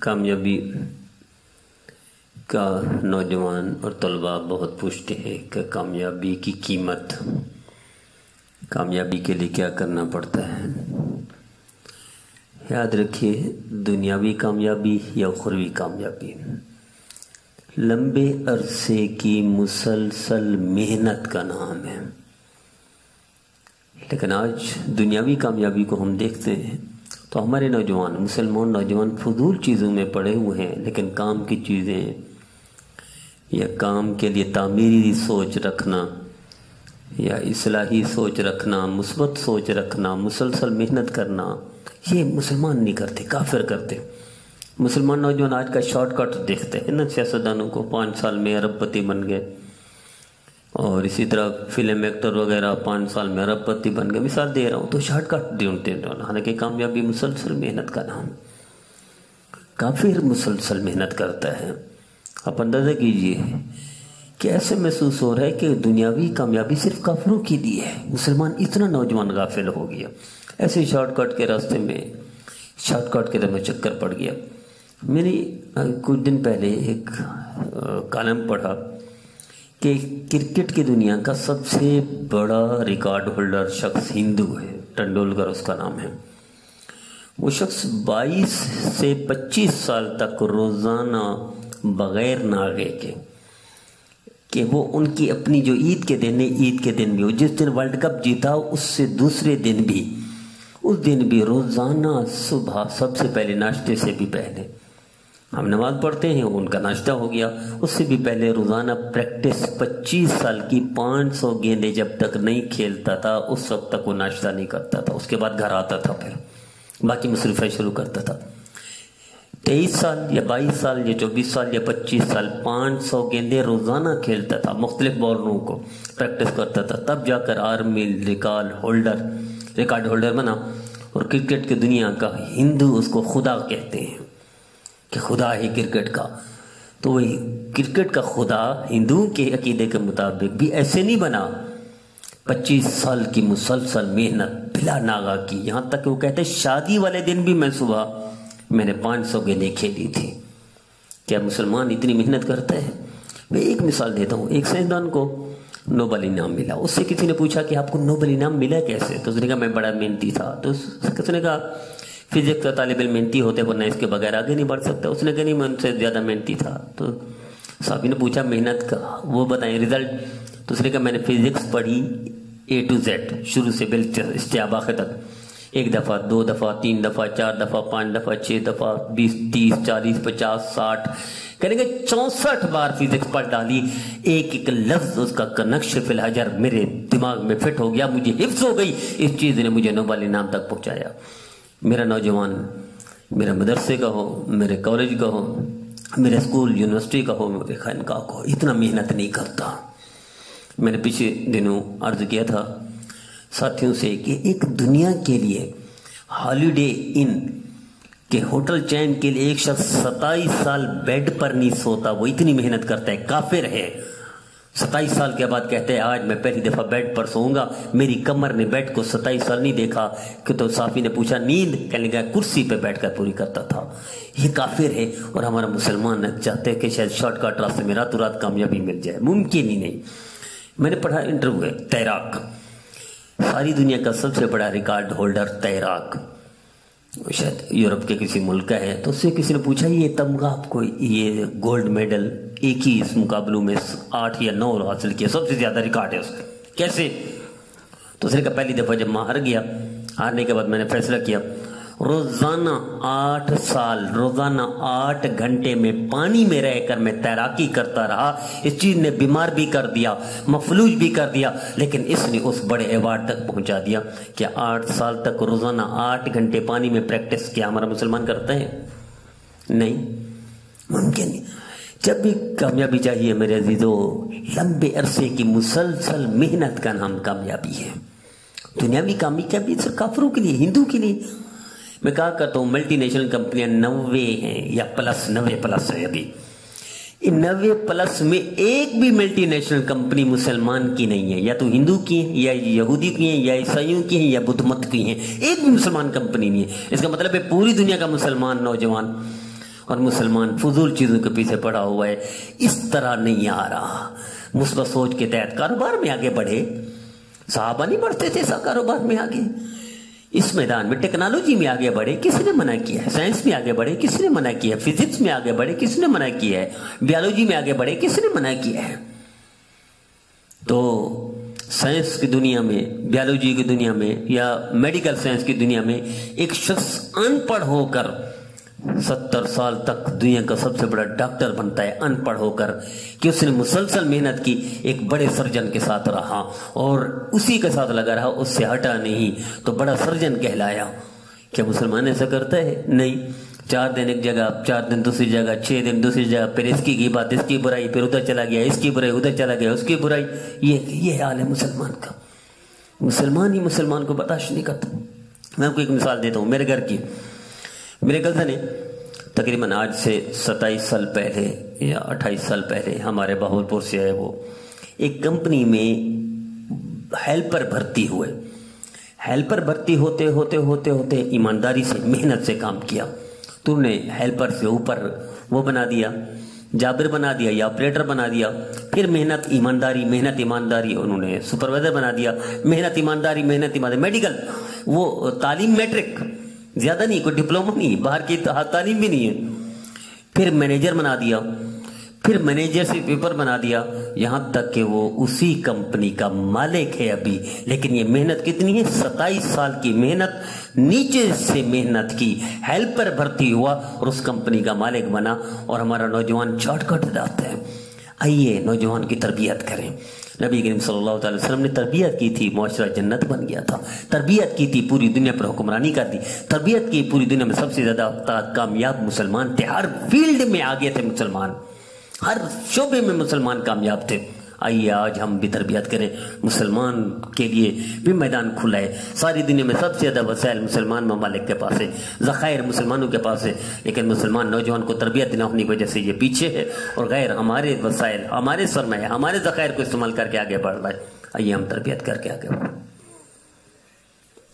کامیابی کا نوجوان اور طلباء بہت پوچھتے ہیں کہ کامیابی کی قیمت، کامیابی کے لیے کیا کرنا پڑتا ہے۔ یاد رکھیے، دنیاوی کامیابی یا اخروی کامیابی لمبے عرصے کی مسلسل محنت کا نام ہے، لیکن آج دنیاوی کامیابی کو ہم دیکھتے ہیں تو ہمارے نوجوان، مسلمان نوجوان فضول چیزوں میں پڑے ہوئے ہیں، لیکن کام کی چیزیں یا کام کے لیے تعمیری سوچ رکھنا یا اصلاحی سوچ رکھنا، مثبت سوچ رکھنا، مسلسل محنت کرنا، یہ مسلمان نہیں کرتے، کافر کرتے۔ مسلمان نوجوان آج کا شارٹ کٹ دیکھتے ہیں نا، سیاستدانوں کو 5 سال میں ارب پتی بن گئے، اور اسی طرح فلم ایکٹر وغیرہ 5 سال میں ارب پتی بن گئے، مثال دے رہا ہوں، تو شارٹ کٹ ڈھونڈتے ہیں۔ حالانکہ کامیابی مسلسل محنت کا نام۔ کافر مسلسل محنت کرتا ہے۔ آپ اندازہ کیجئے کہ ایسے محسوس ہو رہا ہے کہ دنیاوی کامیابی صرف کافروں کی دی ہے، مسلمان اتنا نوجوان غافل ہو گیا، ایسے شارٹ کٹ کے راستے میں، شارٹ کٹ کے دم میں چکر پڑ گیا۔ میں نے کچھ دن پہلے ایک کالم پڑھا کہ کرکٹ کی دنیا کا سب سے بڑا ریکارڈ ہولڈر شخص ہندو ہے، ٹنڈولکر اس کا نام ہے۔ وہ شخص 22 سے 25 سال تک روزانہ بغیر ناغے کے، کہ وہ ان کی اپنی جو عید کے دن ہے، عید کے دن بھی، وہ جس دن ورلڈ کپ جیتا اس سے دوسرے دن بھی، اس دن بھی روزانہ صبح سب سے پہلے، ناشتے سے بھی پہلے، ہم نماز پڑھتے ہیں، ان کا ناشتہ ہو گیا، اس سے بھی پہلے روزانہ پریکٹس، 25 سال کی 500 گیندیں جب تک نہیں کھیلتا تھا اس وقت تک وہ ناشتہ نہیں کرتا تھا، اس کے بعد گھر آتا تھا، پھر باقی مصروفیں شروع کرتا تھا۔ 23 سال یا 22 سال یا 24 سال یا 25 سال 500 گیندیں روزانہ کھیلتا تھا، مختلف بالروں کو پریکٹس کرتا تھا، تب جا کر آرمی ریکارڈ ہولڈر بنا، اور کرکٹ کی دنیا کا ہندو اس کو خدا کہتے ہیں کہ خدا ہے کرکٹ کا۔ تو وہی کرکٹ کا خدا ہندوؤں کے عقیدے کے مطابق بھی ایسے نہیں بنا، 25 سال کی مسلسل محنت بلا ناغہ کی، یہاں تک کہ وہ کہتے شادی والے دن بھی میں نے 500 گیندیں کھیلی تھی۔ کیا مسلمان اتنی محنت کرتا ہے؟ میں ایک مثال دیتا ہوں، ایک سائنسدان کو نوبل انعام ملا، اس سے کسی نے پوچھا کہ آپ کو نوبل انعام ملا کیسے؟ تو اس نے کہا میں بڑا محنتی تھا۔ تو اس نے کہا فزکس کا طالب علم محنتی ہوتے ورنہ اس کے بغیر آگے نہیں بڑھ سکتا۔ اس نے کہا نہیں، میں ان سے زیادہ محنتی تھا۔ تو صاحب نے پوچھا محنت کا وہ بتائیں ریزلٹ؟ تو اس نے کہا میں نے فزکس پڑھی A to Z، شروع سے استیاب آخر تک، 1 دفعہ، 2 دفعہ، 3 دفعہ، 4 دفعہ، 5 دفعہ، 6 دفعہ، 20، 30، 40، 50، 60، کہنے کہ 64 بار فزکس پڑھ ڈالی، ایک ایک لفظ اس کا نقش فی الحجر میرے دماغ میں فٹ ہو گیا، مجھے حفظ ہو گئی، اس چیز نے مجھے نوبل انعام تک پہنچایا۔ میرا نوجوان، میرے مدرسے کا ہو، میرے کالج کا ہو، میرے اسکول یونیورسٹی کا ہو، میرے خانقاہ کا ہو، اتنا محنت نہیں کرتا۔ میں نے پچھلے دنوں عرض کیا تھا ساتھیوں سے کہ ایک دنیا کے لیے ہالیڈے ان کے ہوٹل چین کے لیے ایک شخص 27 سال بیڈ پر نہیں سوتا، وہ اتنی محنت کرتا ہے، کافر ہے۔ 27 سال کے بعد کہتے ہیں آج میں پہلی دفعہ بیڈ پر سوؤں گا، میری کمر نے بیڈ کو 27 سال نہیں دیکھا۔ کہ تو صافی نے پوچھا نیند؟ کہنے لگا کرسی پہ بیٹھ کر پوری کرتا تھا۔ یہ کافر ہے، اور ہمارا مسلمان چاہتے ہیں کہ شاید شارٹ کٹ راستے میں راتوں رات کامیابی مل جائے، ممکن ہی نہیں۔ میں نے پڑھا انٹرویو ہے، تیراک، ساری دنیا کا سب سے بڑا ریکارڈ ہولڈر تیراک، شاید یورپ کے کسی ملک کا ہے۔ تو اس سے کسی نے پوچھا یہ تمغہ آپ کو، یہ گولڈ میڈل ایک ہی اس مقابلوں میں 8 یا 9 حاصل کیا، سب سے زیادہ ریکارڈ ہے اس کا، کیسے؟ تو اس نے کہا پہلی دفعہ جب میں ہار گیا، ہارنے کے بعد میں نے فیصلہ کیا روزانہ 8 سال، روزانہ 8 گھنٹے میں پانی میں رہ کر میں تیراکی کرتا رہا۔ اس چیز نے بیمار بھی کر دیا، مفلوج بھی کر دیا، لیکن اس نے اس بڑے ایوارڈ تک پہنچا دیا کہ 8 سال تک روزانہ 8 گھنٹے پانی میں پریکٹس کیا۔ ہمارا مسلمان کرتا ہے؟ نہیں، ممکن نہیں۔ جب بھی کامیابی چاہیے میرے عزیزو، لمبے عرصے کی مسلسل محنت کا نام کامیابی ہے۔ دنیاوی کامیابی صرف کافروں کے لیے، ہندو کے لیے۔ میں کہا کرتا ہوں ملٹی نیشنل کمپنیاں 90 ہیں یا پلس، 90 پلس ہے ابھی۔ ان 90 پلس میں ایک بھی ملٹی نیشنل کمپنی مسلمان کی نہیں ہے، یا تو ہندو کی ہیں، یا یہودی کی ہیں، یا عیسائیوں کی ہیں، یا بدھ مت کی ہیں، ایک بھی مسلمان کمپنی نہیں ہے۔ اس کا مطلب ہے پوری دنیا کا مسلمان نوجوان اور مسلمان فضول چیزوں کے پیچھے پڑا ہوا ہے. اس طرح نہیں آ رہا. مثبت سوچ کے تحت کاروبار میں آگے بڑھے. صحابہ نہیں بڑھتے تھے کاروبار میں آگے. اس میدان میں ٹیکنالوجی میں آگے بڑھے, کس نے منع کیا ہے؟ سائنس میں آگے بڑھے, کس نے منع کیا ہے؟ فزکس میں آگے بڑھے, کس نے منع کیا ہے؟ بیولوجی میں آگے بڑھے, کس نے منع کیا ہے؟ تو سائنس کی دنیا میں, بیولوجی کی دنیا میں یا میڈیکل سائنس کی دنیا میں ایک شخص ان پڑھ ہو کر 70 سال تک دنیا کا سب سے بڑا ڈاکٹر بنتا ہے, ان پڑھ ہو کر, کہ اس نے مسلسل محنت کی, ایک بڑے سرجن کے ساتھ رہا اور اسی کے ساتھ لگا رہا, اس سے ہٹا نہیں, تو بڑا سرجن کہلایا. کیا مسلمان ایسا کرتا ہے؟ نہیں. 4 دن ایک جگہ, 4 دن دوسری جگہ, 6 دن دوسری جگہ, پھر اس کی بات, اس کی برائی, پھر ادھر چلا گیا, اس کی برائی, ادھر چلا گیا, اس کی برائی. یہ حال ہے مسلمان کا. مسلمان ہی مسلمان کو برداشت نہیں کرتا. میں آپ کو ایک مثال دیتا ہوں میرے گھر کی. میرے کزن نے تقریباً آج سے 27 سال پہلے یا 28 سال پہلے ہمارے بہاولپور سے آئے. وہ ایک کمپنی میں ہیلپر بھرتی ہوئے. ہیلپر بھرتی ہوتے ہوتے ہوتے ہوتے ایمانداری سے, محنت سے کام کیا. تو نے ہیلپر سے اوپر وہ بنا دیا, جابر بنا دیا یا آپریٹر بنا دیا. پھر محنت ایمانداری انہوں نے سپروائزر بنا دیا. محنت ایمانداری. میڈیکل وہ تعلیم میٹرک, زیادہ نہیں, کوئی ڈپلومہ نہیں, باہر کی تعلیم بھی نہیں ہے. پھر مینیجر بنا دیا, پھر مینیجر سے پیپر بنا دیا, یہاں تک کہ وہ اسی کمپنی کا مالک ہے ابھی. لیکن یہ محنت کتنی ہے؟ 27 سال کی محنت, نیچے سے محنت کی, ہیلپر بھرتی ہوا اور اس کمپنی کا مالک بنا. اور ہمارا نوجوان شارٹ کٹ جاتا ہے. آئیے نوجوان کی تربیت کریں. نبی کریم صلی اللہ علیہ وسلم نے تربیت کی تھی, معاشرہ جنت بن گیا تھا. تربیت کی تھی, پوری دنیا پر حکمرانی کر دی. تربیت کی, پوری دنیا میں سب سے زیادہ کامیاب مسلمان تھے. ہر فیلڈ میں آگے تھے مسلمان, ہر شعبے میں مسلمان کامیاب تھے. آئیے آج ہم بھی تربیت کریں. مسلمان کے لیے بھی میدان کھلا ہے. ساری دنیا میں سب سے زیادہ وسائل مسلمان ممالک کے پاس ہے, ذخائر مسلمانوں کے پاس ہے. لیکن مسلمان نوجوان کو تربیت نہ ہونے کی وجہ سے یہ پیچھے ہے, اور غیر ہمارے وسائل, ہمارے سرمایہ, ہمارے ذخائر کو استعمال کر کے آگے بڑھ رہا ہے. آئیے ہم تربیت کر کے آگے بڑھیں.